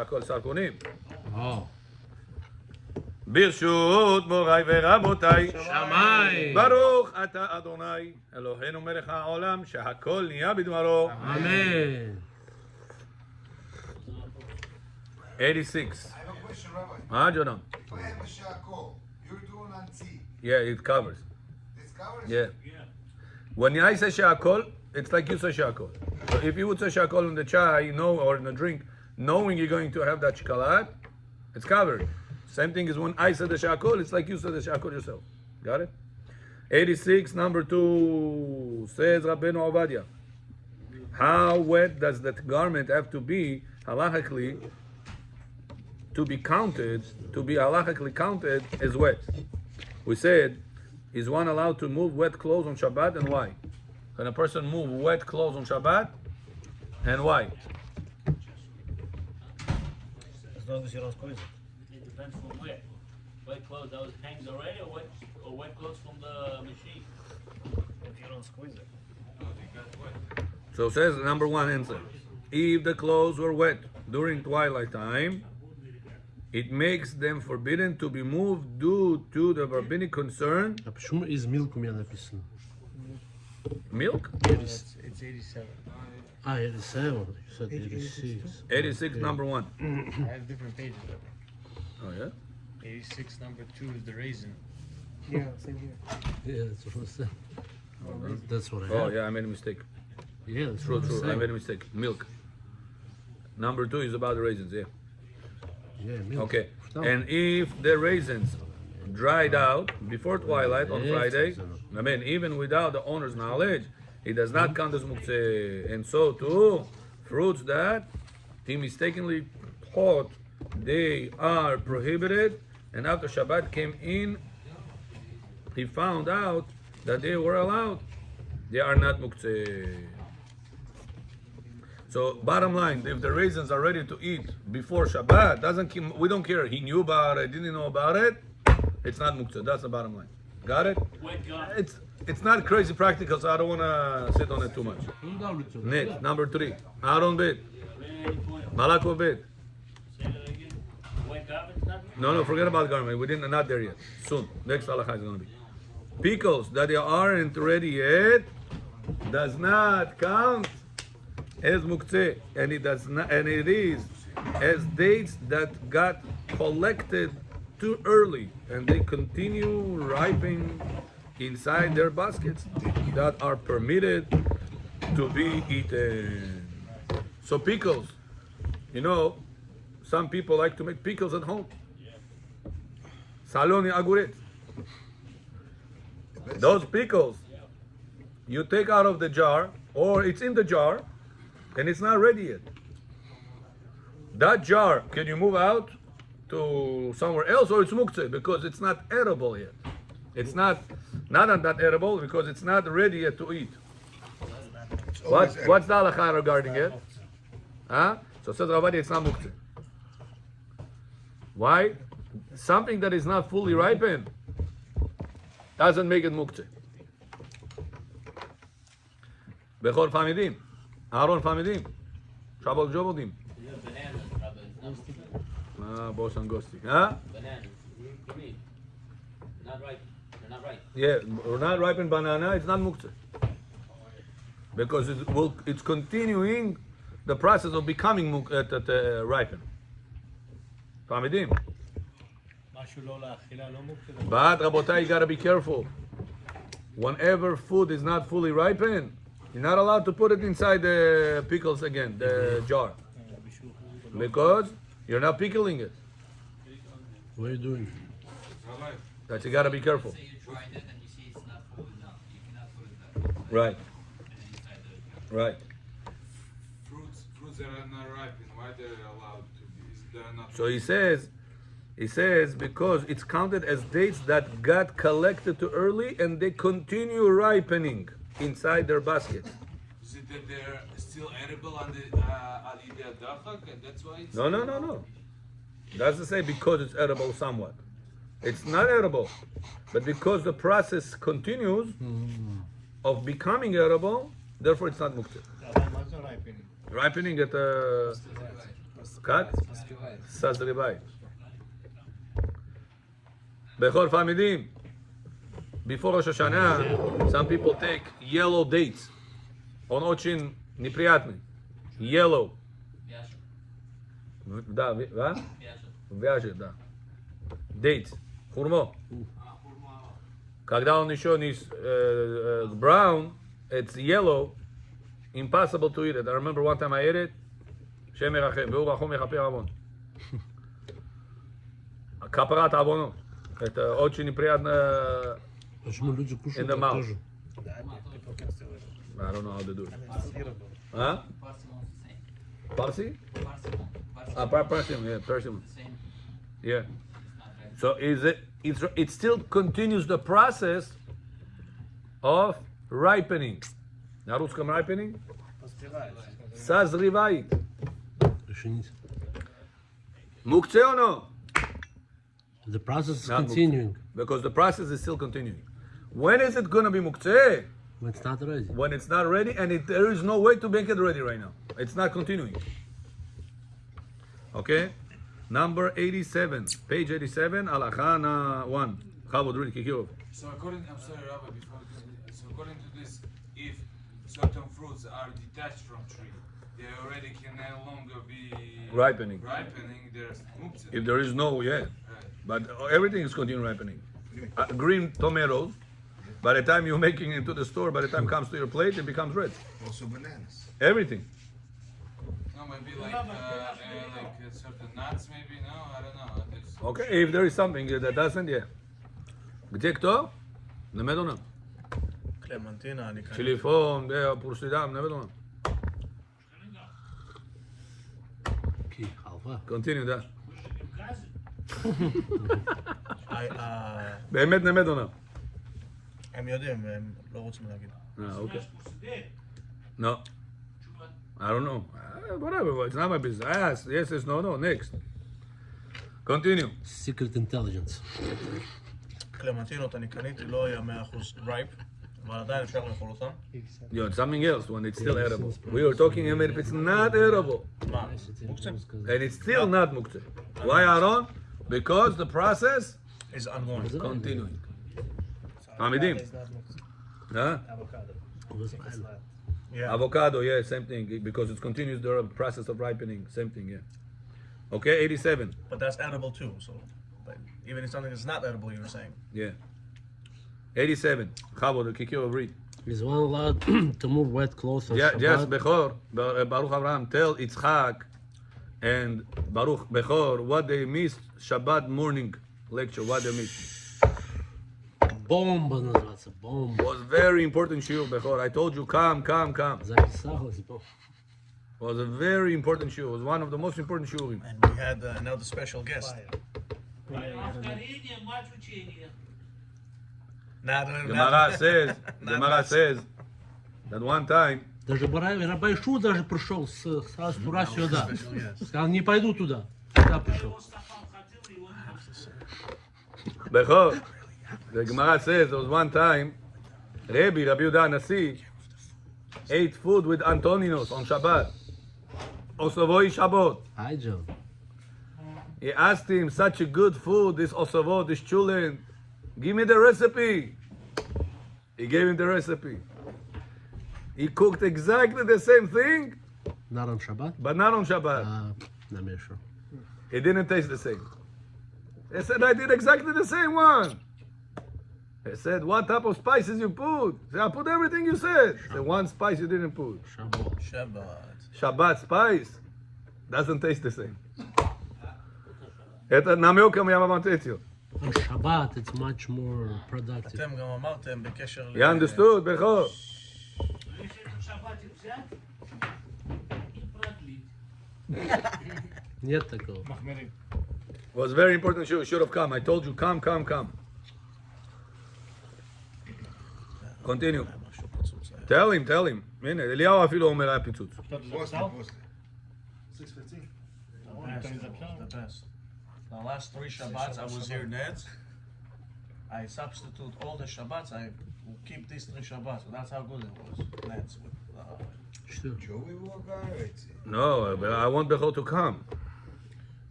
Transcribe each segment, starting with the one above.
הכל סרקונים. ברשות מוריי ורבותיי, שמיים. ברוך אתה אדוני אלוהינו מלך העולם שהכל נהיה בדברו. אמן. 86. I have a question, Rabbi. מה ג'ונן? If I have a shako, you're doing on C. Yeah, it covers. This covers? Yeah. When I say שהכל, it's like you say שהכל. So if you would say שהכל in the chai, you know, or in the drink, knowing you're going to have that chocolate, it's covered. Same thing as when I said the shakol, it's like you said the shakol yourself. Got it? 86, number 2, says Rabbeinu Ovadia. How wet does that garment have to be halachically to be halachically counted as wet? We said, is one allowed to move wet clothes on Shabbat, and why? Can a person move wet clothes on Shabbat, and why? As long as you don't squeeze it. It depends from where. Wet clothes that was hangs already, or wet clothes from the machine. If you don't squeeze it. So says number 1 answer. If the clothes were wet during twilight time, it makes them forbidden to be moved due to the rabbinic concern. А почему из milk у меня написано? Milk? It's 87. Ah, 87. You said 86. 86, number 1. I have different pages of it. Oh, yeah? 86, number 2 is the raisin. Yeah, same here. Yeah, that's what I said. That's what I Oh, had. yeah, I made a mistake. Yeah, that's True, what true. I I made said. a mistake. Milk. Number 2 is about the raisins, yeah. Yeah, milk. Okay. And if the raisins dried out before twilight on Yes, Friday, yes, I mean, even without the owner's knowledge, it does not count as muktzeh. And so too, fruits that he mistakenly thought they are prohibited, and after Shabbat came in, he found out that they were allowed. They are not muktzeh. So bottom line, if the raisins are ready to eat before Shabbat, we don't care. He knew about it, didn't know about it. It's not muktzeh. That's the bottom line. Got it? Wet garment. It's not crazy practical, so I don't want to sit on it too much. Next, number 3, Aaron bit, Malako bit. Say that again. Wet garment's not. No, forget about garment. We didn't, not there yet. Soon. Next halakha is going to be pickles that they aren't ready yet does not count as muktzeh, and it does not, and it is as dates that got collected too early, and they continue ripening inside their baskets that are permitted to be eaten. So pickles, you know, some people like to make pickles at home. Saloni aguret. Those pickles, you take out of the jar, or it's in the jar, and it's not ready yet. That jar, can you move out to somewhere else, or it's muktzeh because it's not edible yet? It's not that edible because it's not ready yet to eat. What's the halakha regarding it? Huh? So says Ravadi, it's not muktzeh. Why? Something that is not fully ripened doesn't make it muktzeh. Bechor famidim, Aaron famidim, Shabbat jobodim. Bananas, brother. It's not Boss angosti. Huh? bananas. Give me. Not right. They're not right. Yeah, not ripened banana, it's not muktzeh. Because it's continuing the process of becoming ripened. Famidim. But Rabotai, you gotta be careful. Whenever food is not fully ripened, you're not allowed to put it inside the pickles again, the jar. Because you're not pickling it. What are you doing? That you gotta be careful. Say you tried it and you see it's not full enough. You cannot put it there. Right, And then you try the right. Fruits that are not ripened, why they're allowed to be? Is there not? So he says because it's counted as dates that got collected too early and they continue ripening inside their baskets. Is it that they're still edible on the alidei dachak, and that's why it's No. Doesn't say because it's edible somewhat. It's not edible, but because the process continues of becoming edible, therefore it's not muktzeh. What's the ripening? Ripening at Как? Созревает. Bechor Famidim. Before Rosh Hashanah, some people take yellow dates. Он очень неприятный. Yellow. Да, вяжет, да. Dates. Хурмо. Когда он еще не brown, it's yellow, impossible to eat it. I remember one time I ate it. Shem Merachem, והוא רחום יכפר עוון. כפרת עוונות. Это очень неприятно Почему люди in кушают the так mouth. тоже? I don't know how to do it. Huh? Parsi? Persian, yeah, Persian. Yeah. So it still continues the process of ripening. На русском ripening? Созревает. Еще нет. Мукце or no? The process is Not continuing. Because the process is still continuing. When is it going to be muktzeh? When it's not ready. When it's not ready, and there is no way to make it ready right now. It's not continuing. Okay? Number 87. Page 87, Alachana 1. Chavod, read Kikirov. So according, I'm sorry, Rabbi, so according to this, if certain fruits are detached from tree, they already can no longer be Ripening. there's muktzeh. If there is no, yeah. Right. But everything is continuing ripening. Green tomatoes, by the time you're making it into the store, by the time it comes to your plate, it becomes red. Also bananas. Everything. No, maybe like certain nuts, maybe, no, I don't know. There's- Okay, if there is something that doesn't, yeah. где кто? נלמד אותם. קלמנטינה, אני כאן. צ'יליפון, פורסידם, נלמד אותם. Okay, halva. Continue, да. אה, באמת נלמד אותם. הם יודעים, הם לא רוצים להגיד. אוקיי. No. I don't know. Whatever, it's not my business. I asked. Yes, yes, no, next. Continue. Secret intelligence. קלמנטינות אני קניתי, לא היה 100% רייפ, אבל עדיין אפשר לאכול אותם. Yeah, something else when it's still edible. We were talking about if it's not edible. מה? מוקצה? And it's still not muktzeh. Why, Aaron? Because the process is ongoing. continuing. עמידים. Huh? Yeah. Avocado, yeah, same thing. Because it continues the process of ripening. Same thing, yeah. Okay, 87. But that's edible too, so but even if something is not edible, you were saying. Yeah. 87. Chavod, Kikio, read. Is one allowed to move wet clothes on Yeah, Shabbat? yes, Bechor, Baruch Avraham, tell Yitzchak and Baruch Bechor what they missed Shabbat morning lecture, what they missed. Бомба называется, бомба. Was very important shiur, Bechor. I told you, come. Записалась, бомба. Was a very important shiur. Was one of the most important shiurim. And we had another special guest. Повторение, мать учения. Gemara says that one time, Даже Рабайшу даже пришел с тура сюда. Сказал, не пойду туда. Туда пришел. Bechor, the Gemara says there was one time, Rabbi Yehuda Nasi ate food with Antoninos on Shabbat. Osovoi Shabbat. Hi, Joe. He asked him, such a good food, this osovot, this chulin, give me the recipe. He gave him the recipe. He cooked exactly the same thing, Not on Shabbat? but not on Shabbat. Намешу. It didn't taste the same. He said, I did exactly the same one. He said, what type of spices you put? He said, I put everything you said. He said, one spice you didn't put. Shabbat. Shabbat. Shabbat spice doesn't taste the same. Это намеком я вам ответил. On Shabbat, it's much more productive. אתם גם אמרתם בקשר You understood, Bechor? Если в шаббате взять и продлить. Нет такого. It was very important. You should have come. I told you, come. Continue. Tell him. הנה, אליהו אפילו אומר היה פיצוץ. После. The best. The last 3 Shabbats I was here Neds. I substitute all the Shabbats. I will keep these 3 Shabbats. So that's how good it was. Neds with Что? Joey Walker, it's No, but I want Bechor to come.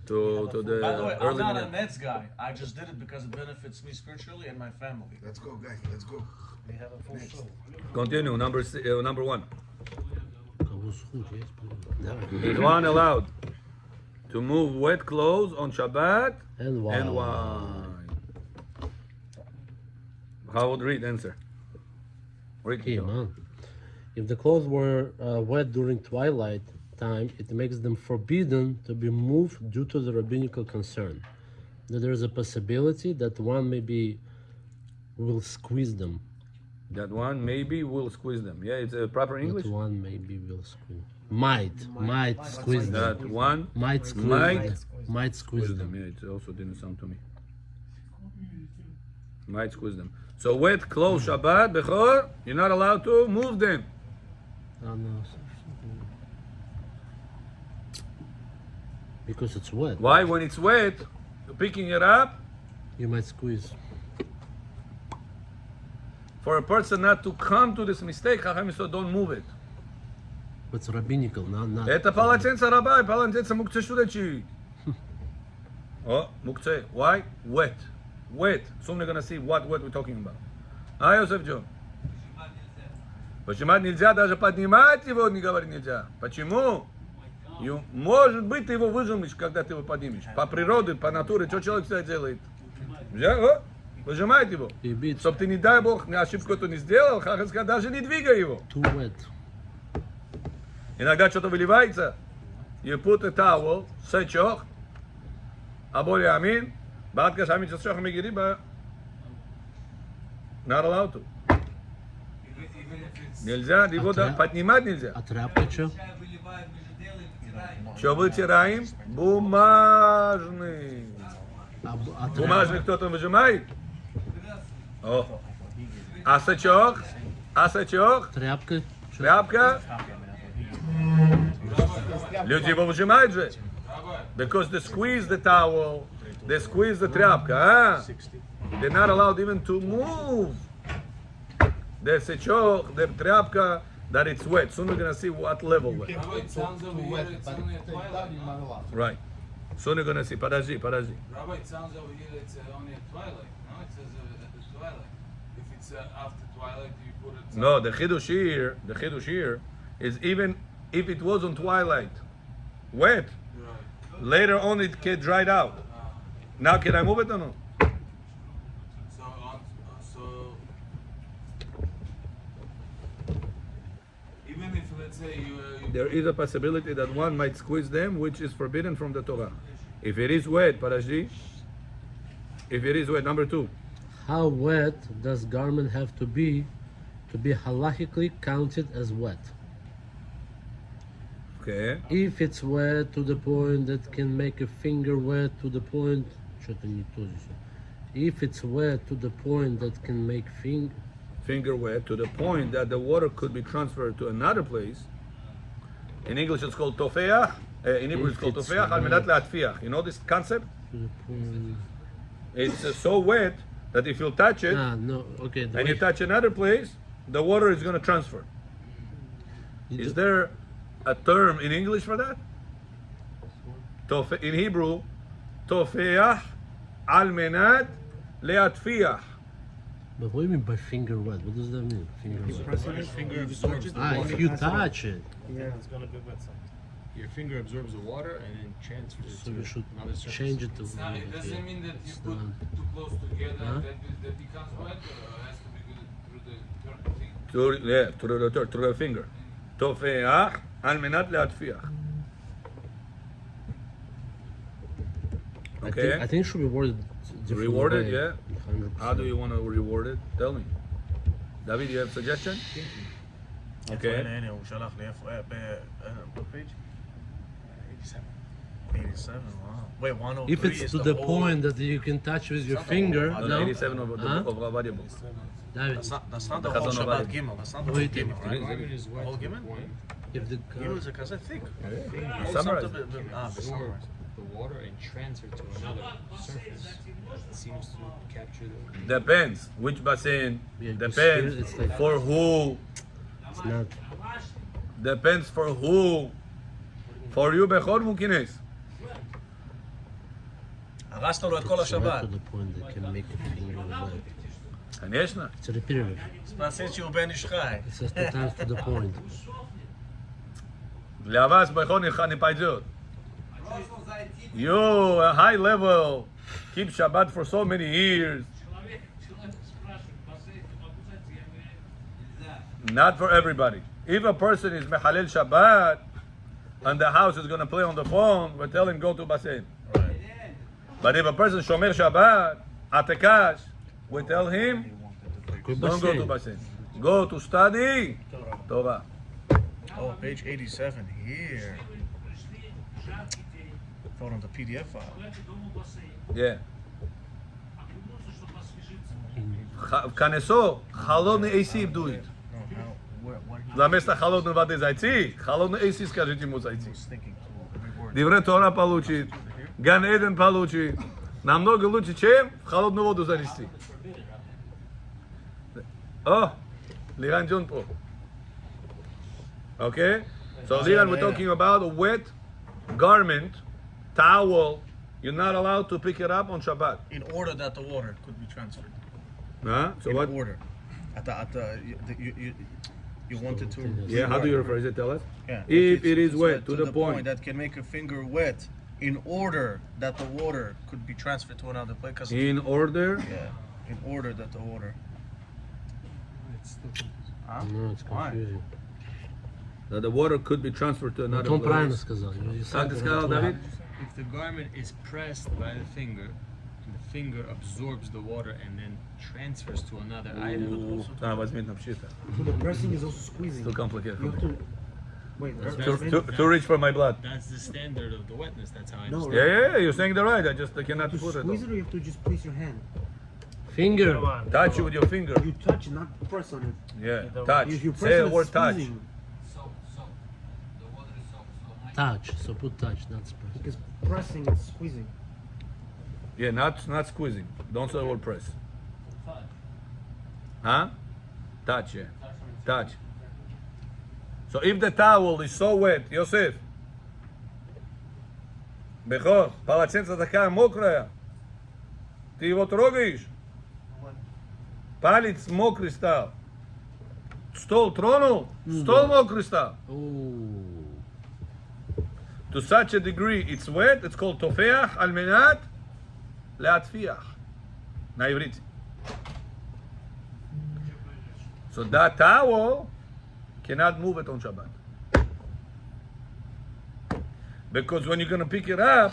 to the By the way, I'm early not a minute. Nets guy. I just did it because it benefits me spiritually and my family. Let's go, guys. Let's go. We have a full show. Continue, number 1. Кого схуд есть? Давай. Is one allowed to move wet clothes on Shabbat And why? and why? How would read answer? Read. Okay, man. If the clothes were wet during twilight time, it makes them forbidden to be moved due to the rabbinical concern. That there is a possibility that one maybe will squeeze them. That one maybe will squeeze them. Yeah, it's a proper English. That one maybe will squeeze. Might squeeze them. That one Might squeeze might them. Might squeeze squeeze them. them. Yeah, it also didn't sound to me. Might squeeze them. So wet clothes Shabbat, Bechor, you're not allowed to move them. Because it's wet. Why? When it's wet, you're picking it up. You might squeeze. For a person not to come to this mistake, Chachamim said, don't move it. It's rabbinical, not. Это полотенце раба, полотенце мукце что дачи. Oh, muktzeh. Why? Wet. Wet. Soon they're going to see what wet we're talking about. А, Йосеф Джон? Почему нельзя даже поднимать его, не говорить нельзя? Почему? Может быть, ты его выжимешь, когда ты его поднимешь. По природе, по натуре, что человек всегда делает? Выжимает его. И бить. Чтоб ты, не дай Бог, ошибку эту не сделал, Хахаска, даже не двигай его. Too wet. Иногда что-то выливается. You put a towel, сачок, аболи амин, батка шамин сачок мигириба. Not allowed to. Even if it's Нельзя, его поднимать нельзя. А тряпка что? Что вытираем? Бумажный. Бумажный кто-то выжимает? О. А сачок? А сачок? Тряпка. Тряпка? Люди его выжимают же. Because they squeeze the towel, they squeeze the тряпка. А? They're not allowed even to move. The сачок, the тряпка, that it's wet. Soon we're going to see what level wet. Rabbi, it sounds over here it's only at twilight. Right. Soon we're going to see. Подожди. Rabbi, it sounds over here it's only at twilight. No, it says at the twilight. If it's after twilight, you put it. No, the chidush here is even if it was on twilight, wet, Right. later on it get dried out. Now can I move it or no? So even if let's say you There is a possibility that one might squeeze them, which is forbidden from the Torah. If it is wet, Parashdi, if it is wet, number 2. How wet does garment have to be halachically counted as wet? Okay. If it's wet to the point that can make a finger wet to the point, что-то не то здесь. If it's wet to the point that can make Finger wet to the point that the water could be transferred to another place. In English it's called tofeach. In Hebrew it's called If it's tofeach al menat le'atfiach. You know this concept? to the point. It's so wet that if you touch it, No, okay. The and way- you touch another place, the water is going to transfer. Is there a term in English for that? In Hebrew, tofeach al menat le'atfiach. But what do you mean by finger wet? What does that mean? Finger wet. Finger absorbs the Ah, water. if you touch it, It's gonna be wet. Your finger absorbs the water and then transfers so it you to should another surface. change it to. it doesn't mean that you put too close together Huh? that becomes wet, or it has to be good through the thing. Through the finger. Tofeach al menat le'atfiach. Okay. I think it should be worded differently. Rewarded, yeah. 100%. How do you want to reward it? Tell me. David, you have suggestion? Okay. הנה, הוא שלח לי איפה, בפייג' 87, wow. Wait, 103 If it's is to the whole- point that you can touch with your finger, No, no? 87 of Huh? Ovadia book. David, That's not the Chazon whole Shabbat Ovadia. Gimel. That's not the whole Wait, Gimel, right? Garment is wet Whole to the Gimel? point if the Gimel is a kazet thick. Summarize Something- absorb the water and transfer to another surface. It seems to capture the. Depends which basin. Yeah, Depends it's like- for who. it's not. Depends for who. For you, Bechor Mukines. הרסת לו את כל It's right השבת. to the point they can make a finger wet. конечно. It's repetitive. אז תעשה שיעור בן איש חי. It's just 2 times to the point. Для вас бехон не пойдет. You, a high level, keep Shabbat for so many years. Not for everybody. If a person is Mehalel Shabbat and the house is going to play on the phone, we tell him go to Basen. But if a person Shomer Shabbat, Atekash, we tell him don't go to Basen. Go to study Torah. Oh, page 87 here. Throw it on the PDF file. Yeah. כנסו, חלון AC איבדו it. No, how, what he Заместо холодной воды зайти, холодный AC скажите ему зайти. was thinking to every word. Дивре Тора получит, Ган Эден получит. Намного лучше, чем в холодную воду занести. О, Liran John Po. Okay? So Liran, we're talking about a wet garment, towel. You're not allowed to pick it up on Shabbat. In order that the water could be transferred. Huh? So In what? order. You wanted to. Yeah, how do you rephrase it? Tell us. Yeah. If it is it's wet, to the point. that can make a finger wet, in order that the water could be transferred to another place. 'Cause In order. yeah, in order that the water. No, it's confusing. That the water could be transferred to another Том правильно place. сказал. You Как said ты it сказал, right. Давид? If the garment is pressed by the finger, and the finger absorbs the water and then transfers to another item, Да, возьми там щита. So the pressing is also squeezing. Too complicated for You have me. to wait. Too rich for my blood. that's the standard of the wetness. That's how I No, understand. Yeah, you're saying the right. I cannot To put it. squeeze it, or you have to just place your hand. Finger. Touch it with your finger. You touch, not press on it. Yeah, touch. If you press Say on the it, word touch. squeezing, Soap. The water is soap. So much. Touch. So put touch, not press. because pressing is squeezing. Yeah, not squeezing. Don't say the word press. Huh? Touch, yeah. Touch. So if the towel is so wet, Yosef, Бехор, полотенце такая мокрая, ты его трогаешь, палец мокрый стал, стол тронул, стол мокрый стал. Ooh. To such a degree it's wet, it's called תופח על מנת להטפיח. На ivrit. So that towel cannot move it on Shabbat. Because when you're going to pick it up,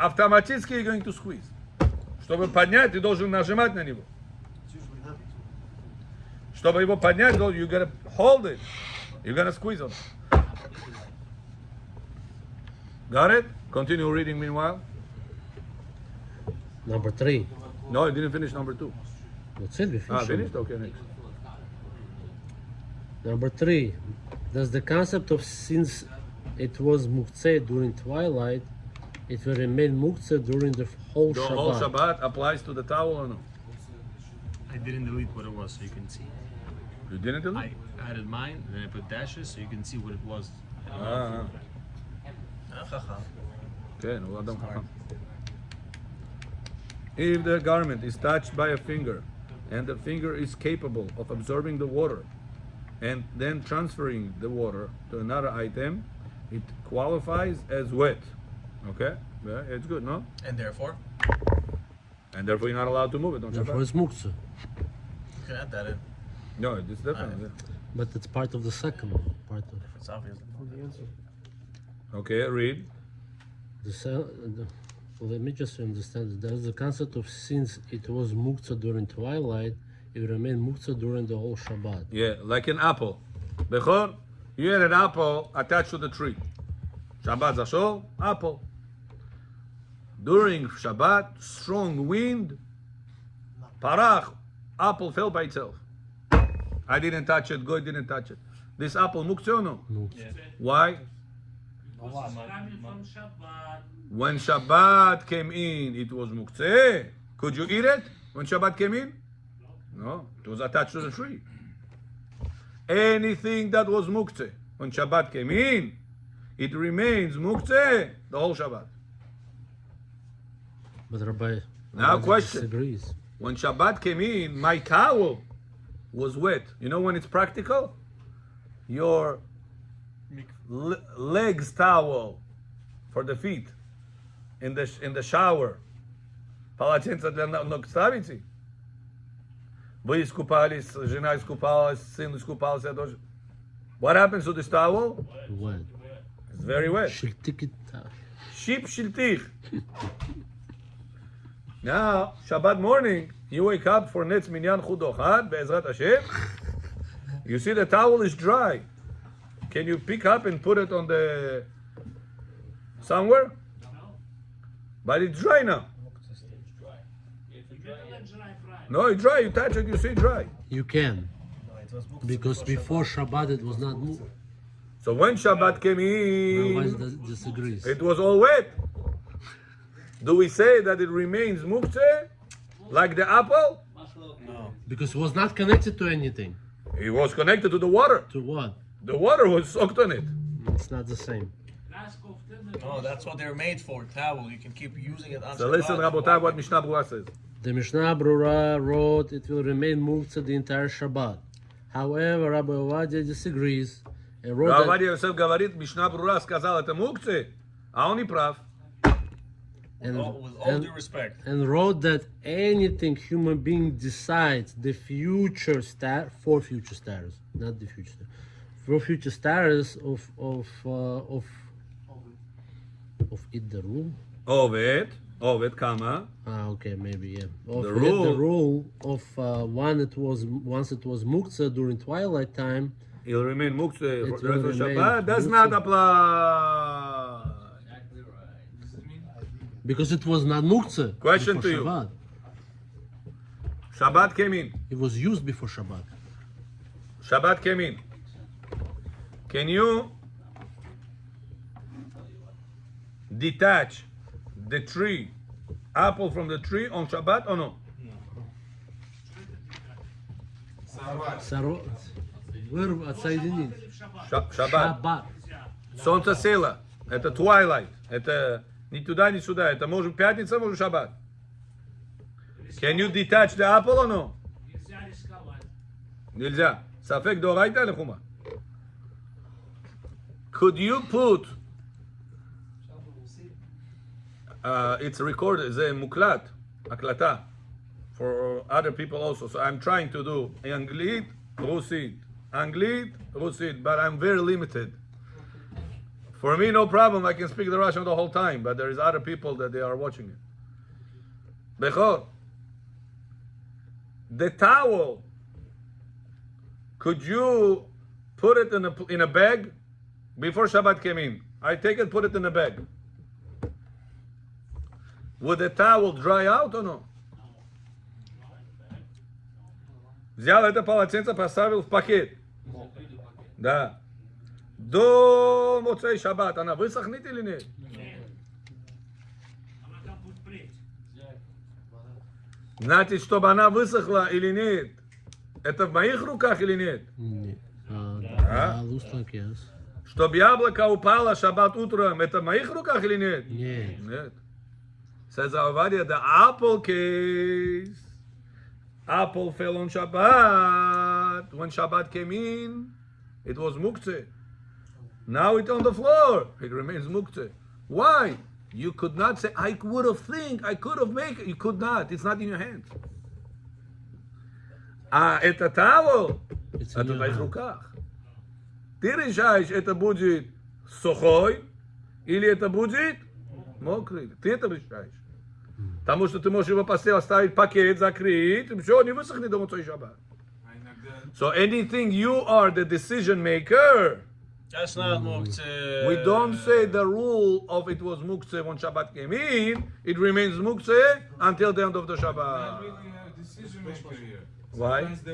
автоматически you're going to squeeze. Чтобы поднять, ты должен нажимать на него. Чтобы его поднять, you're going to hold it. You're going to squeeze on it. Got it? Continue reading meanwhile. Number 3. No, I didn't finish number 2. That's it. We finished. Finished? Okay, next. Number 3. Does the concept of since it was muktzeh during twilight, it will remain muktzeh during the whole The Shabbat? whole Shabbat applies to the towel or no? I didn't delete what it was, so you can see. You didn't do it? I added mine, then I put dashes, so you can see what it was. Okay, no, Adam Chacham. If the garment is touched by a finger and the finger is capable of absorbing the water and then transferring the water to another item, it qualifies as wet. Okay? Yeah, it's good, no? And therefore, And therefore you're not allowed to move it on Therefore, Shabbat. it's muktzeh. you can add that in. No, it's definitely. Yeah. But it's part of the second one. Part of It's obvious. Okay, read. Well, let me just understand. There's the concept of since it was muktzeh during twilight, it will remain muktzeh during the whole Shabbat. Yeah, like an apple. Bechor, you had an apple attached to the tree. Shabbat Zashol, apple. During Shabbat, strong wind, parach, apple fell by itself. I didn't touch it, God didn't touch it. This apple muktzeh or no? Why? When Shabbat came in, it was muktzeh. Could you eat it when Shabbat came in? No, it was attached to the tree. Anything that was muktzeh when Shabbat came in, it remains muktzeh the whole Shabbat. But Rabbi, Now Rabbi question. disagrees. When Shabbat came in, my towel was wet. You know when it's practical? Your legs towel for the feet in the shower. Полотенце для ног ставите? Вы искупались, жена искупалась, сын искупался, я тоже. What happens to this towel? Wet. It's very wet. Shiltikit. Sheep shiltich. Now, Shabbat morning, you wake up for Netz Minyan Chudochad, Be'ezrat Hashem. You see the towel is dry. Can you pick up and put it on the somewhere? But it's dry now. No, it's dry. You touch it, you see dry. You can. Because before Shabbat it was not moved. So when Shabbat came Otherwise, in, disagrees. it was all wet. Do we say that it remains muktzeh, like the apple? No. Because it was not connected to anything. It was connected to the water. To what? The water was soaked on it. It's not the same. No, that's what they're made for. Towel. You can keep using it on So listen, Rabotai, what Mishnah Berurah says. The Mishnah Berurah wrote it will remain muktzah the entire Shabbat. However, Rabbi Ovadia disagrees and wrote that, Равади Йосеф говорит, Мишна Берурah сказал, это мукце, а он не прав. and, With all due respect. and wrote that anything human being decides the future for future status, not the future status, for future status of it the rule. עובד כמה? Okay, maybe yeah. Of The it, rule- the rule of once it was muktzah during twilight time. He'll remain muktzeh for It the rest will of remain Shabbat. Does muktzeh. not apply. Exactly right. Because it was not muktzah. Question before to you. Shabbat. Shabbat came in. It was used before Shabbat. Shabbat came in. Can you detach the tree, apple from the tree on Shabbat or no? Саро... Отсоединить. Shabbat. Shabbat. Солнце село. Это twilight. Это ни туда, ни сюда. Это может пятница, может Shabbat. Can you detach the apple or no? Нельзя. Сафек дорайта или хума? Could you put it's recorded, זה מוקלט, הקלטה, for other people also. So I'm trying to do אנגלית, רוסית, but I'm very limited. For me, no problem. I can speak the Russian the whole time, but there is other people that they are watching it. Bechor, the towel, could you put it in a bag before Shabbat came in? I take it, put it in a bag. Would the towel dry out or no? Взял это полотенце, поставил в пакет. Да. До Моцей Шаббат она высохнет или нет? Значит, чтобы она высохла или нет, это в моих руках или нет? Нет. Looks like yes. Чтобы яблоко упало Шаббат утром, это в моих руках или нет? Нет. Нет. Says Avadia, the apple case. Apple fell on Shabbat. When Shabbat came in, it was muktzeh. Now it's on the floor. It remains muktzeh. Why? You could not say, I would have think, I could have made it. You could not. It's not in your hands. Это towel. It's in Это в your моих hand. руках. Ты решаешь, это будет сухой или это будет мокрый. Ты это решаешь. Потому что ты можешь его оставить пакет, закрыть, и все, не высохнет до Моцей Шаббат. So anything you are the decision maker, That's not muktzeh. we don't say the rule of it was muktzeh when Shabbat came in, it remains muktzeh until the end of the Not Shabbat. really a decision maker here. Why? Sometimes the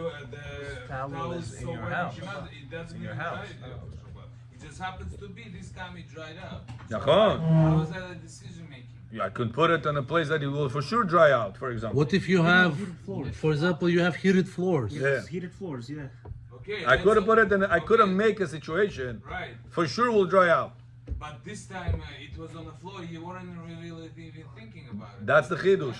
Towel towel is is in so your wet, house. it doesn't In your even house. dry it after Shabbat. It just happens to be this time it dried up. נכון. How is that a decision making? I could put it in a place that it will for sure dry out, for example. What if you have, Heated floors. for example, you have heated floors? Yeah. Heated floors, yeah. Okay. I could have put let's- it in, I could have okay, make a situation, Right. for sure will dry out. But this time it was on the floor. You weren't really even thinking about it. That's the chidush.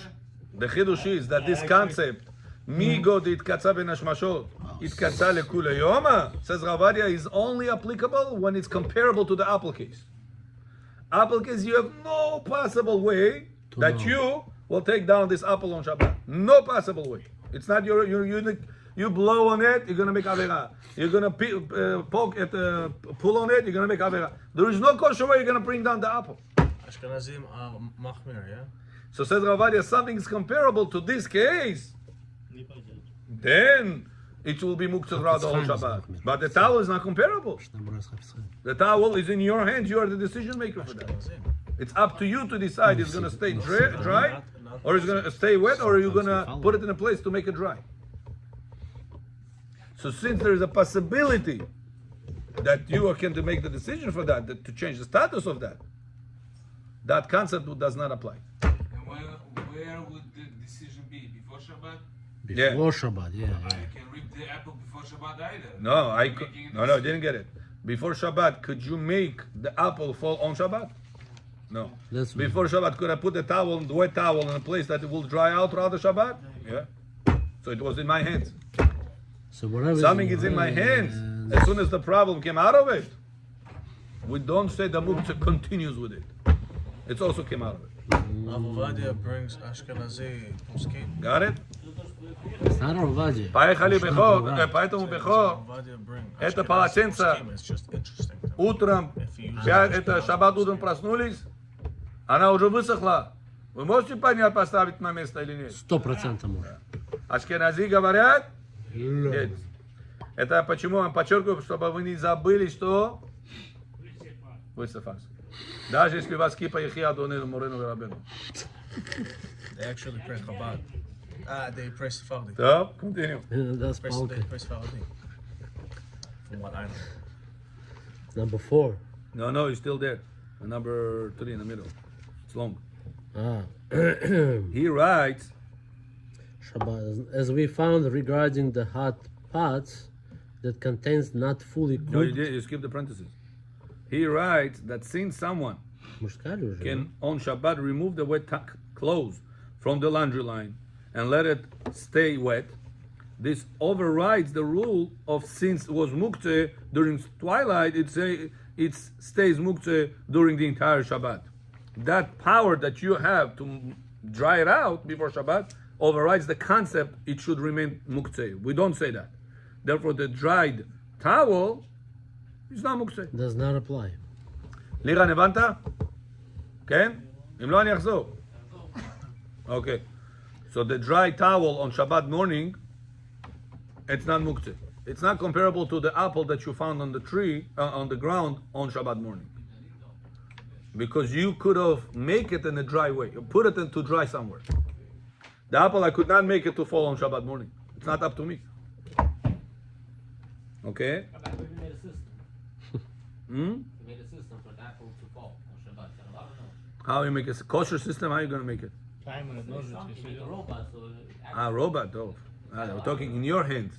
The chidush is that this concept, migo d'itkatsa benashmashot, itkatsa lekule yoma, says Ravadia, is only applicable when it's comparable to the apple case. Apple case, you have no possible way that you will take down this apple on Shabbat. No possible way. It's not you blow on it, you're gonna make avera. You're gonna poke at, pull on it, you're gonna make avera. There is no kosher way you're gonna bring down the apple. Ashkenazim are machmir, yeah? So says Ravadia, something is comparable to this case, then it will be muktzah throughout the whole Shabbat. But the towel is not comparable. The towel is in your hands. You are the decision maker for that. It's up to you to decide it's going to stay dry, or it's going to stay wet, or you're going to put it in a place to make it dry. So since there is a possibility that you can make the decision for that, to change the status of that, that concept does not apply. And where would the decision be? Before Shabbat? Before Shabbat, yeah. I can rip the apple before Shabbat either. No, I didn't get it. Before Shabbat, could you make the apple fall on Shabbat? No. Before Shabbat, could I put the wet towel in a place that it will dry out throughout the Shabbat? Yeah. So it was in my hands. So whatever something is in my hands. As soon as the problem came out of it, we don't say the muktzah continues with it. It's also came out of it. Avovadia brings Ashkenazi poskim. Got it? It's not Ravadia. Поэтому Бехор, Avovadia bring это Ashkenazi полотенце poskim. It's just interesting. утром, это шаббат утром проснулись, она уже высохла. Вы можете понять, поставить на место или нет? 100% можно. Ашкенази говорят, нет. Это почему я подчеркиваю, чтобы вы не забыли, что высыпать. Даже если у вас кипа Ехия, Адонenu, Morenu, Rabenu. They actually pray Chabad. They pray Sephardi. So, continue. That's They Palka. pray Sephardi. From what I know. Number 4. No, he's still there. Number 3 in the middle. It's long. He writes, Shabbat. As we found regarding the hot pots that contains not fully cooked. no, you skipped the parentheses. He writes that since someone Мужская can on Shabbat remove the wet clothes from the laundry line and let it stay wet, this overrides the rule of since it was muktzeh during twilight, it stays muktzeh during the entire Shabbat. That power that you have to dry it out before Shabbat overrides the concept it should remain muktzeh. We don't say that. Therefore, the dried towel is not muktzeh. does not apply. לירן, הבנת? כן? אם לא, אני אחזור. Okay. So the dry towel on Shabbat morning, it's not muktzeh. It's not comparable to the apple that you found on the tree, on the ground on Shabbat morning. Because you could have make it in a dry way. You put it into dry somewhere. The apple, I could not make it to fall on Shabbat morning. It's not up to me. Okay? We made a system. We made a system for an apple to fall on Shabbat. I don't know. How you make a kosher system? How are you going to make it? Something, make a robot, so Robot, oh. We're talking in your hands.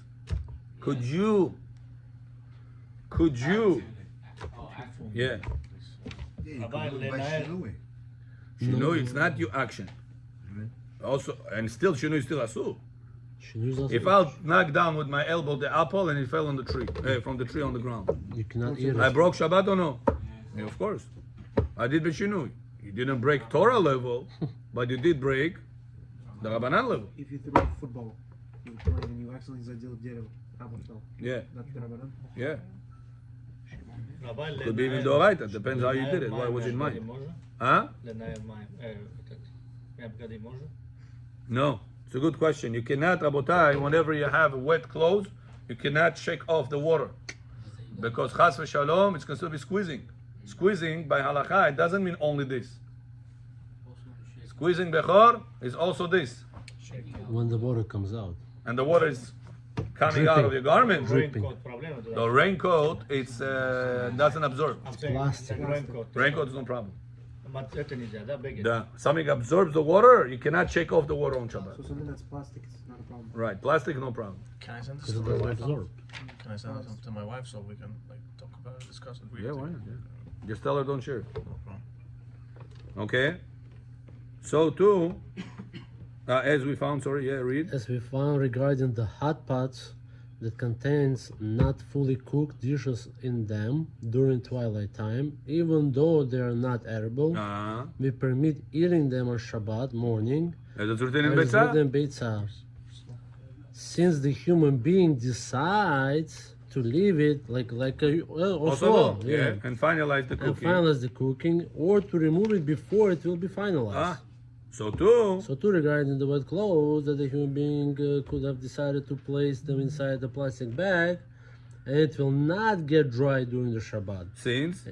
Could you? Yeah. Shinui, it's not your action. Also, and still, Shinui still asur. If I'll knock down with my elbow the apple and it fell on the tree, from the tree on the ground, You cannot eat I it. broke Shabbat or no? Yeah, of course. I did B'Shinui. You didn't break Torah level, but you did break the Rabbanan level. If you throw a football, you play and you accidentally задел дерево, apple fell. Yeah, That's the Rabbanan. yeah. Could be even Doraita. Depends how you did it. What was in mind? Huh? No. It's a good question. You cannot, Rabotai, whenever you have wet clothes, you cannot shake off the water. Because Chas v'Shalom, it's considered to be squeezing. Squeezing by halakha, it doesn't mean only this. Squeezing bechor is also this. When the water comes out. And the water is coming out of your garment. Dripping. The raincoat, it's doesn't absorb. Plastic. Raincoat is no problem. Something absorbs the water, you cannot shake off the water on Shabbat. So something that's plastic is not a problem. Right, plastic, no problem. Can I send this Because to it my doesn't wife? absorb. Can I send this to my wife so we can talk about it, discuss it? Yeah, why not? Yeah. Just tell her don't share it. No problem. Okay? So too, as we found, read. As we found regarding the hot pots that contains not fully cooked dishes in them during twilight time, even though they are not edible, we permit eating them on Shabbat morning, as it's written in as Betzah. written in Beitzah. Since the human being decides to leave it like also, and finalize the and cooking. finalize the cooking, or to remove it before it will be finalized. So too, So too, regarding the wet clothes, that the human being could have decided to place them inside the plastic bag, and it will not get dry during the Shabbat. since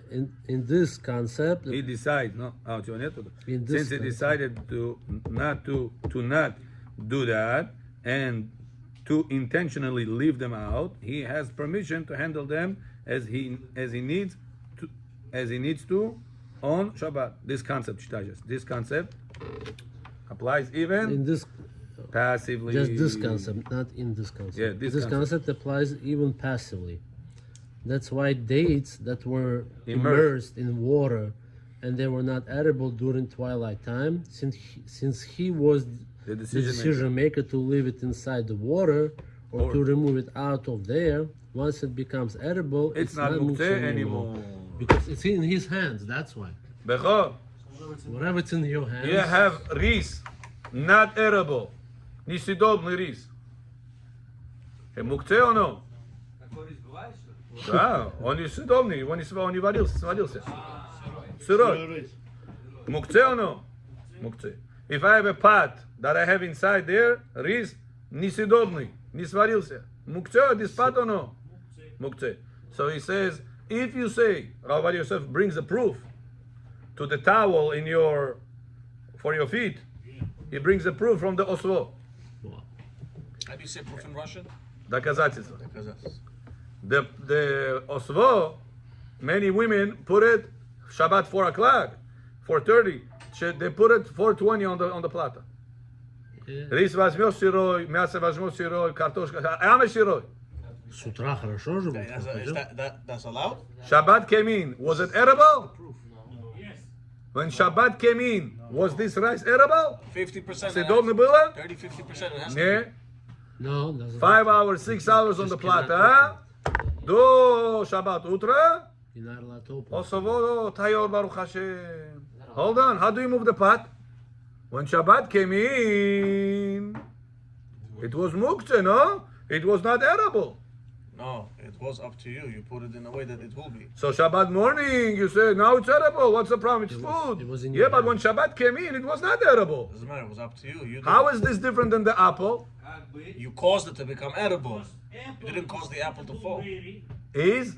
In this concept, he decides, In this since he decided to not do that and to intentionally leave them out, he has permission to handle them as he needs to on Shabbat. This concept, Shtajas, this concept applies even in this, passively. just this concept, not in this concept. Yeah, this concept applies even passively. That's why dates that were Immersed. immersed in water and they were not edible during twilight time, since he was The the decision decision maker to leave it inside the water or to remove it out of there. Once it becomes edible, It's not muktzeh anymore. because it's in his hands. That's why. Becho, Whatever it's in your hands, you have ris, not edible. Nisidobny ris. Мукце оно? Да, он несъедобный, он не сварился. Сырой. Мукце оно? Мукце. If I have a pot that I have inside there, ris, несъедобный, не сварился. Мукце, this pot оно? Muktzeh. So he says, if you say, Rav Yosef brings a proof to the towel for your feet, he brings a proof from the Oslo. How do you say proof in Russian? Доказательство. Because The Oslo, many women put it Shabbat 4 o'clock, 4:30. They put it 4:20 on the plata. Рис возьмешь сырой, мясо возьмешь сырой, картошка, аме сырой. с утра хорошо же будет. That's allowed? Shabbat came in. Was it edible? Yes. When Shabbat came in, was this rice edible? 50%. Съедобно было? 30-50%. It has to Не. No, doesn't. 5 hours, 6 hours on the plata. Do Shabbat утро. You're not allowed to open. Osovo Tayor Baruch Hashem. Hold on. How do you move the pot? When Shabbat came in, it was muktzeh, no? It was not edible. No, it was up to you. You put it in a way that it will be. So Shabbat morning, you say, now it's edible. What's the problem? It's food. it was in Yeah, your but when Shabbat came in, it was not edible. Doesn't matter. It was up to you. You How is this different than the apple? You caused it to become edible. You didn't cause the apple to fall. Is?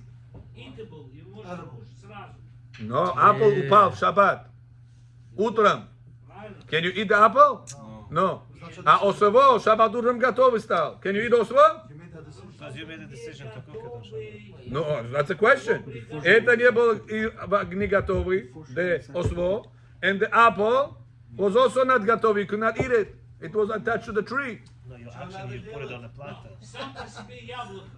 Eatable. You можешь кушать сразу. No, apple upal, Shabbat. Утром. Can you eat the apple? No. А осово, Shabbat утром готовый стал. Can you eat осово? Because you made a decision to cook it on Shabbat. No, that's a question. Это не был не готовый, the osvo, and the apple was also not готовый. You could not eat it. It was attached to the tree. No, you actually put it on a platter. Сам по себе яблоко.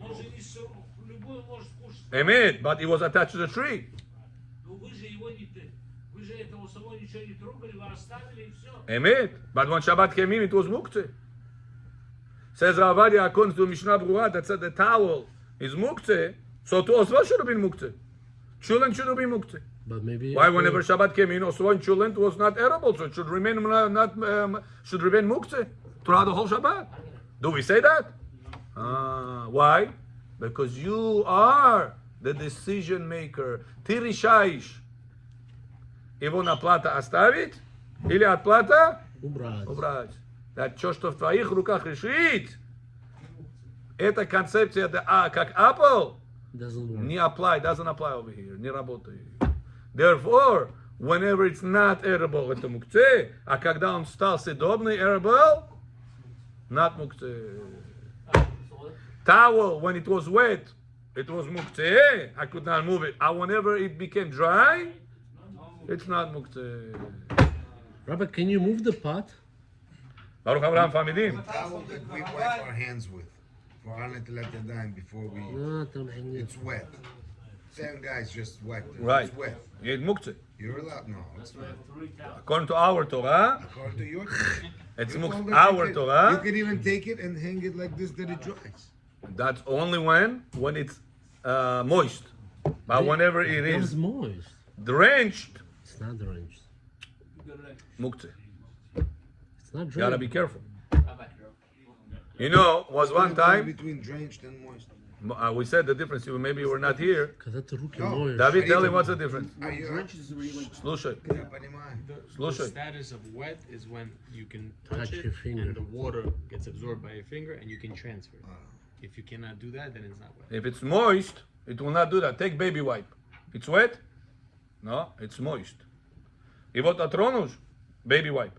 Он же не сырой. Любой может кушать. Emit, but it was attached to the tree. Но вы же его не... Вы же этого самого ничего не трогали, вы оставили и все. Emit, but when Shabbat came in, it was muktzeh. Says Ravadia, according to Mishnah Berurah, that said the towel is muktzeh, so to osvo should have been muktzeh. Chulent should have been muktzeh. But maybe Why, whenever Shabbat came in, osvo and chulent was not edible, so it should remain should remain muktzeh throughout the whole Shabbat. Do we say that? Why? Because you are the decision maker. Ты решаешь его на плата оставить или от плата убрать. убрать. Так что в твоих руках решить, эта концепция как Apple Doesn't work. не doesn't apply over here, не работает. Therefore, whenever it's not edible, это мукце, а когда он стал съедобный, edible, not мукце. Towel, when it was wet, it was muktzeh. I could not move it. And whenever it became dry, it's not muktzeh. Rabbi, can you move the pot? Baruch Avraham Famidim. Towel that we wipe our hands with for Alet Latadine before we. No, don't hang it. It's wet. 10 guys just wiped it. Right. It's wet. It's muktzeh. You're allowed. No. That's right. 3 counts. According to our Torah, According to your it's you told us our you Torah. can even take it and hang it like this that it dries. That's only when it's moist. But whenever it It was is moist. drenched, It's not drenched. muktzeh. It's not You gotta drenched. be careful. Shabbat. You know, was one time between drenched and moist. we said the difference. Maybe you were not here. Because that's a rookie No. moist. David, tell him what's the difference. Drench is where you like Слушай, The Слушай. status of wet is when you can Touch touch it your finger. and the water gets absorbed by your finger and you can transfer it. If you cannot do that, then it's not wet. If it's moist, it will not do that. Take baby wipe. It's wet? No, it's moist. Ivot atronus, baby wipe.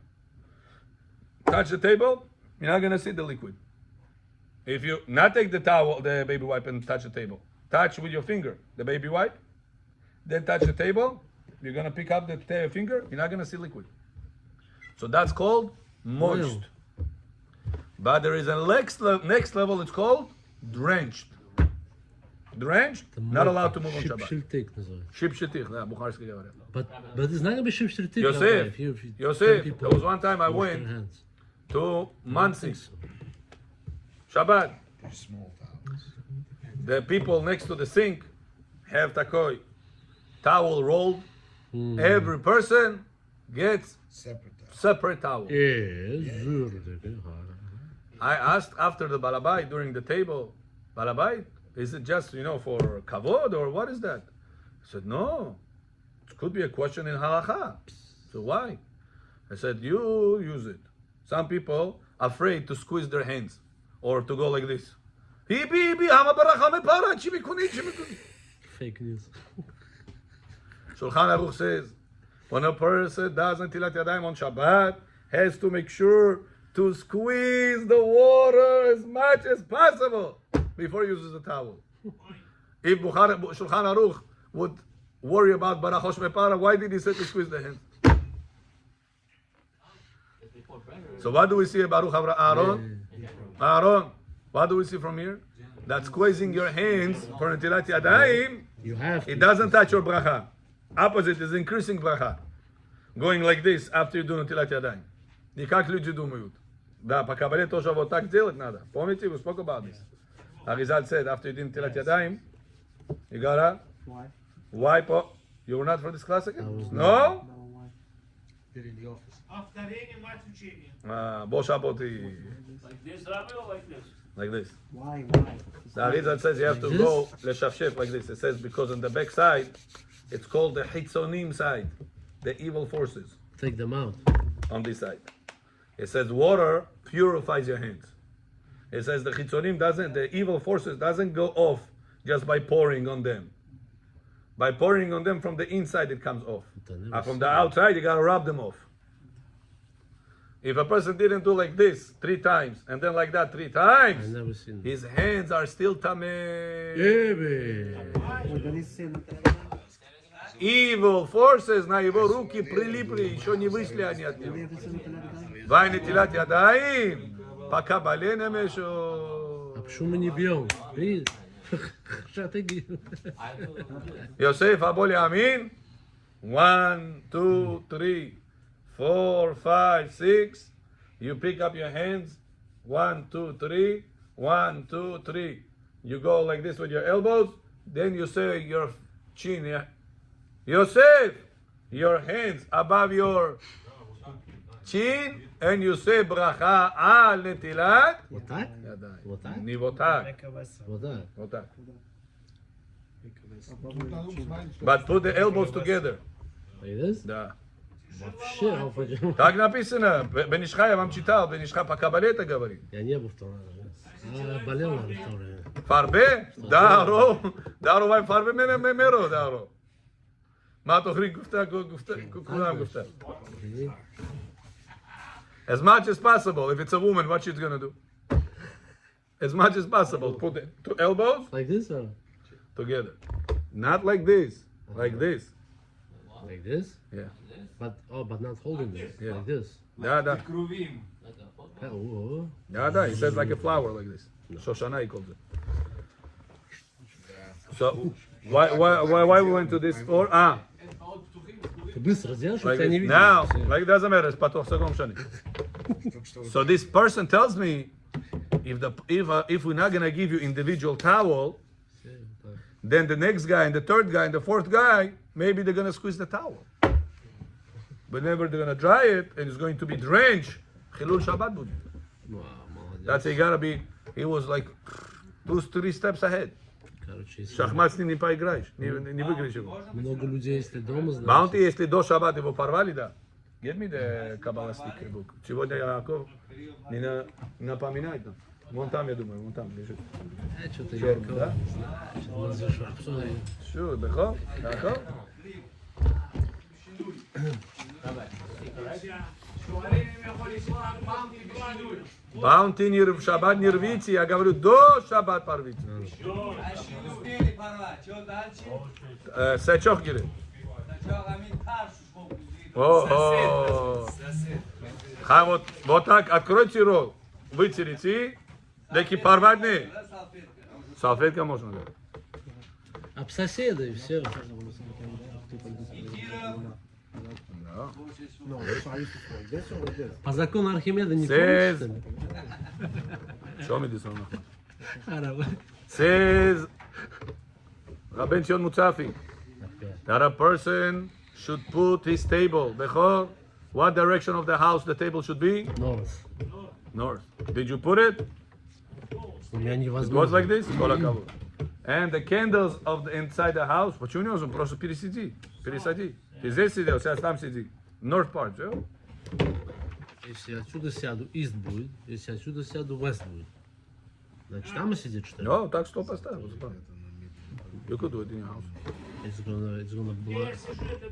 Touch the table, you're not gonna see the liquid. If you not take the towel, the baby wipe, and touch the table, touch with your finger the baby wipe, then touch the table, you're gonna pick up the finger, you're not gonna see liquid. So that's called moist. Oil. But there is a next level, it's called drenched. Drenched, not allowed to move on Shabbat. Шип-шильтик называется. Ship-shitich, да, бухарский говорят. But it's not gonna be ship-shiltik. Yosef, Yosef, there was one time I wash went their hands. to Mansi, Shabbat. They're small towels. The people next to the sink have takoi, towel rolled. Every person gets Separate towels. separate towel. Zurdik. I asked after the balabai during the table, balabai, is it just, for kavod or what is that? I said, no, it could be a question in halacha. So why? I said, you use it. Some people afraid to squeeze their hands or to go like this. Fake news. Shulchan Aruch says, when a person does Netilat Yadayim on Shabbat, has to make sure to squeeze the water as much as possible before he uses the towel. If Shulchan Aruch would worry about Barachosh Mepara, why did he say to squeeze the hands? So what do we see about Baruch Aaron? Aaron, what do we see from here? That squeezing your hands for Netilat Yadayim, You have to. it doesn't touch your bracha. Opposite is increasing bracha. Going like this after you do Netilat Yadayim. Никак люди думают. Да, по Кабале тоже вот так делать надо. Помните, we spoke about this. Arizal said after you did Netilat Yadayim, you gotta why? wipe up. You were not for this class again? was No? No, why? Did in the office. בוא שבותי. Like this, Rabbi, or like this? Like this. Why? The Arizal says you have to go leshafshef like this. It says because on the back side, it's called the hitzonim side, the evil forces Take them out. on this side. It says water purifies your hands. It says the chitzonim the evil forces doesn't go off just by pouring on them. By pouring on them from the inside, it comes off. And from the outside, you gotta rub them off. If a person didn't do like this 3 times and then like that 3 I've times, never seen. his hands are still tameh. Wait, then he's saying that. Evil forces на его руки прилипли, еще не вышли они от него. Вай нетилат ידיים, пока болен משהו. А почему мы не бьем? Видишь? Что ты говоришь? יוסף אבו יאמין. 1, 2, 3, 4, 5, 6. You pick up your hands. 1, 2, 3. 1, 2, 3. You go like this with your elbows. Then you say your chin. Yeah. Yosef, your hands above your chin, and you say bracha al netilat Вот так? ידיים. Вот так? Nivotak. Вот так. Votak. Above But put the elbows together. Like this? Да. Вообще, а почему? Так написано. Бенишха я вам читал. Бенишха по кабале это говорит. Я не был в то время. А, болел я в то время. Фарбе? Даро. Даро вай фарбе мемеро даро. מה תוכלי גופתה, כולם גופתה. As much as possible. If it's a woman, what she's gonna do? As much as possible. Put the 2 elbows Like this or together. Not like this. Like this. like this? Yeah. But not holding this. Yeah. Like this. Да, да. קרובים. Oh, Yeah, да. He says like a flower like this. Shoshana he calls it. So why we went to this for? Ты быстро сделаешь, чтобы Like тебя не this. видели. Now, Всё. like it doesn't matter. It's patoch sagom shani. So this person tells me, if we're not gonna give you individual towel, then the next guy and the third guy and the fourth guy, maybe they're gonna squeeze the towel. Whenever they're gonna dry it and it's going to be drenched, Chilul Shabbat будет. Вау, молодец. That's he gotta be. He was like 2-3 steps ahead. Короче, если Шахмат с ним не поиграешь, не выиграешь его. много людей, если дома, значит... Баунти, если до шаббат его порвали, да. Give me the Kabbalistic book. Сегодня Яков не напоминает нам. Вон там, я думаю, вон там лежит. Что-то Черный, Яков, да? значит, назовешь. Посмотри. Что, Бехо? Яков? Баунти в шаббат не рвите, я говорю, до шаббат порвите. А если не успели порвать, что дальше? Сачок говорит. Сначала аминтаж смог увидеть. О-о. Вот так откройте рот, вытерите, таки порвать не. Да, салфетка? Салфетка можно, да. Об соседа и все. No, that's how I used to play. This or this? По закону Архимеда не Says- помнишь, Show me this one. что ли? Says Rabben Shion Mutzafi that a person should put his table. Bechor, what direction of the house the table should be? North. North. Did you put it? У меня It goes невозможно. like this? Kol hakavod. And the candles of the inside the house. Почему не можем? Просто пересади. Пересади. Ты здесь сидел, сейчас там сиди. North part, все? Если отсюда сяду, east будет. Если отсюда сяду, west будет. Значит, там и сидит, что ли? No, так что поставил. You could do it in your house. It's gonna block.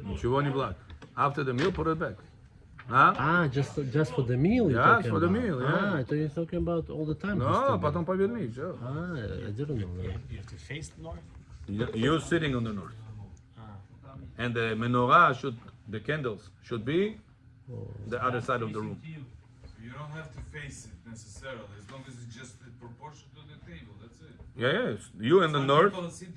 Ничего не black. After the meal, put it back. Huh? Ah, just for the meal you're Yes, talking for the about. meal, yeah. Ah, I thought you're talking about all the time. No, потом поверни, все. Ah, I didn't know that. You have to face the north. You're sitting on the north. And the menorah should, the candles should be the other side of the room. You don't have to face it necessarily, as long as it's just in proportion to the table. That's it. Yeah, yes. You in the Some north, people sit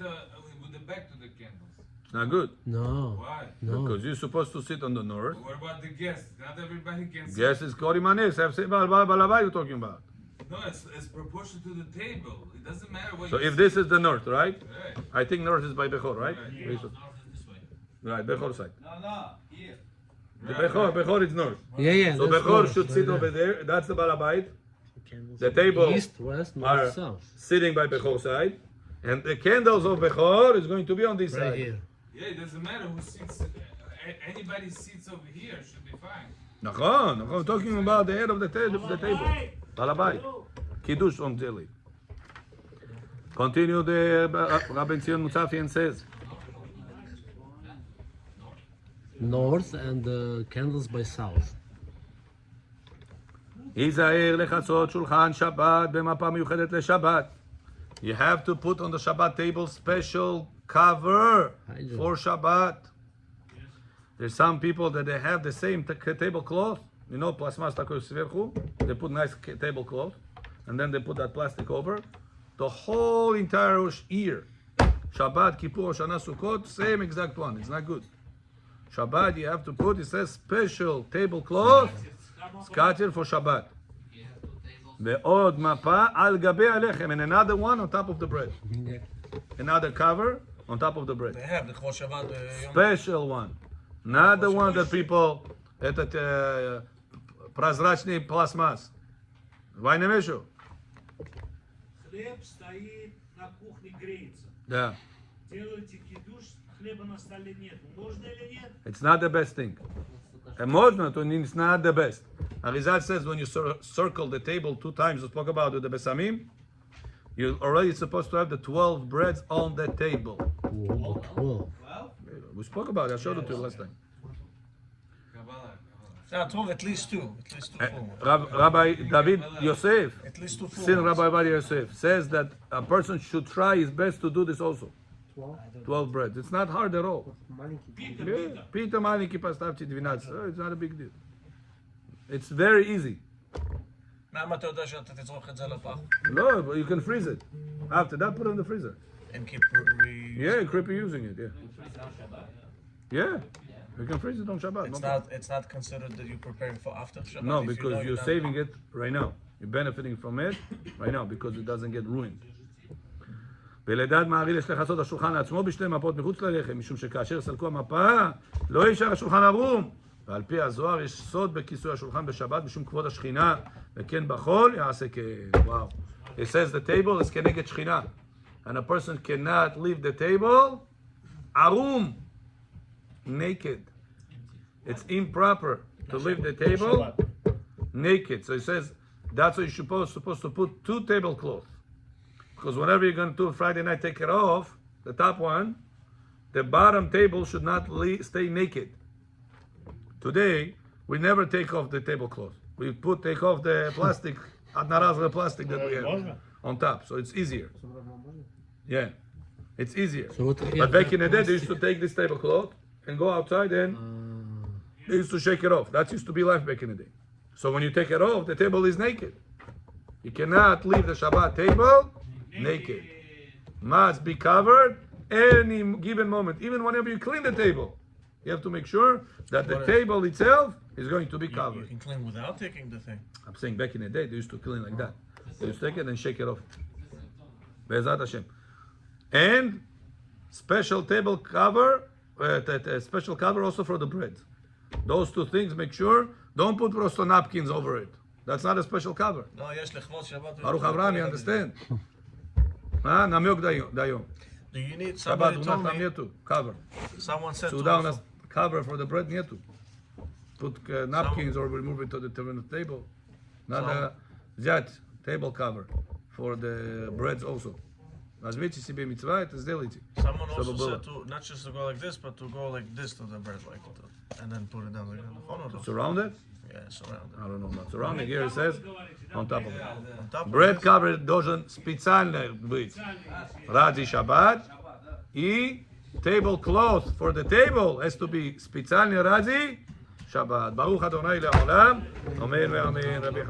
with the back to the candles. it's not good. No, Why? no. Because you're supposed to sit on the north. What about the guests? Not everybody can sit. Yes, it's Kori Manes. Balabay you're talking about. No, it's proportion to the table. It doesn't matter what So you if this is the north, right? Right. I think north is by Bechor, right? North is this way. Right, Bechor side. No, here. The Bechor is north. Yeah, So that's Bechor north, should right sit there. over there. That's the Balabait. Candles The table East, west, are north, south. sitting by Bechor side. And the candles of Bechor is going to be on this Right side. here. Yeah, it doesn't matter who sits. Anybody sits over here should be fine. נכון, נכון, talking about the head of the table. Balabait. Kiddush on jelly. Continue the Rabbi Zion Mutzafi and says, North and candles by south. היזהר לחצות שולחן שבת במפה מיוחדת לשבת. You have to put on the Shabbat table special cover for Shabbat. There's some people that they have the same tablecloth, you know, пластмасс такой сверху. They put nice tablecloth, and then they put that plastic over. The whole entire year, Shabbat, Kippur, Shana, Sukkot, same exact one. It's not good. Shabbat, you have to put, it says special tablecloth, scattered for Shabbat. ועוד מפה על גבי הלחם, and another one on top of the bread. Another cover on top of the bread. They have the Chol Shabbat ביום. Special one. Not the one that people, этот прозрачный пластмасс. Война мешу? Хлеб стоит на кухне, греется. Да. Делаете кидуш, хлеба на столе нет. Можно или нет? It's not the best thing. Можно, but it's not the best. Arizal says when you circle the table 2 times, we spoke about with the besamim, you're already supposed to have the 12 breads on the table. Whoa, cool. We spoke about it. I showed it to you last time. Kabbalah. Yeah, 12, at least two full. Rabbi David Yosef, At least two full. Sin ones. Rabbi Bar Yosef, says that a person should try his best to do this also. 12? 12 breads. It's not hard at all. Маленький. Yeah. Пита маленький поставьте 12. It's not a big deal. It's very easy. למה אתה יודע שאתה תצרוך את זה לפח? No, but you can freeze it. After that, put it in the freezer. And keep Yeah, keep using it. Yeah. Yeah. You can freeze it on Shabbat. It's no not. problem. It's not considered that you're preparing for after Shabbat. No, if you because know you're done- saving it right now. You're benefiting from it right now because it doesn't get ruined. ולדעת מעריל יש לכסות השולחן לעצמו בשתי מפות מחוץ ללחם, משום שכאשר סלקו המפה, לא יישאר השולחן ערום. ועל פי הזוהר יש סוד בכיסוי השולחן בשבת, משום כבוד השכינה, וכן בחול יעשה וואו. It says the table is כנגד שכינה. And a person cannot leave the table ערום, naked. It's improper to leave the table naked. So it says that's what you're supposed to put 2 tablecloths. Because whenever you're going to do Friday night, take it off, the top one, the bottom table should not stay naked. Today, we never take off the tablecloth. We take off the plastic, the plastic that we have on top. So it's easier. Yeah, it's easier. So what But back in the day, they used to take this tablecloth and go outside and they used to shake it off. That used to be life back in the day. So when you take it off, the table is naked. You cannot leave the Shabbat table naked. Must be covered any given moment. Even whenever you clean the table, you have to make sure that the table itself is going to be You covered. can clean without taking the thing. I'm saying back in the day, they used to clean like that. They used to take it and shake it off. Be'ezrat Hashem. And special table cover, special cover also for the bread. Those 2 things, make sure, don't put prosto napkins over it. That's not a special cover. No, יש לכבוד שבת. Baruch Avraham, you understand? Namiok dayom. Do you need Shabbat somebody told unach me? nietu. Cover. Someone said to Sudan us, cover for the bread nietu. Put napkins or remove it to the table. Not a that table cover for the breads also. Возьмите себе митцва, это сделайте. someone also Чтобы было. said to not just to go like this, but to go like this to the bread, like to, and then put it down like on the phone. Or Surround it? yeah, surround it. I don't know. Not surrounding. Here it says on top of it. On top of Bread this, cover должен специально быть ради Shabbat. И table cloth for the table has to be специально ради Shabbat. Baruch Adonai le'olam. Amen ve'amen. Rabbi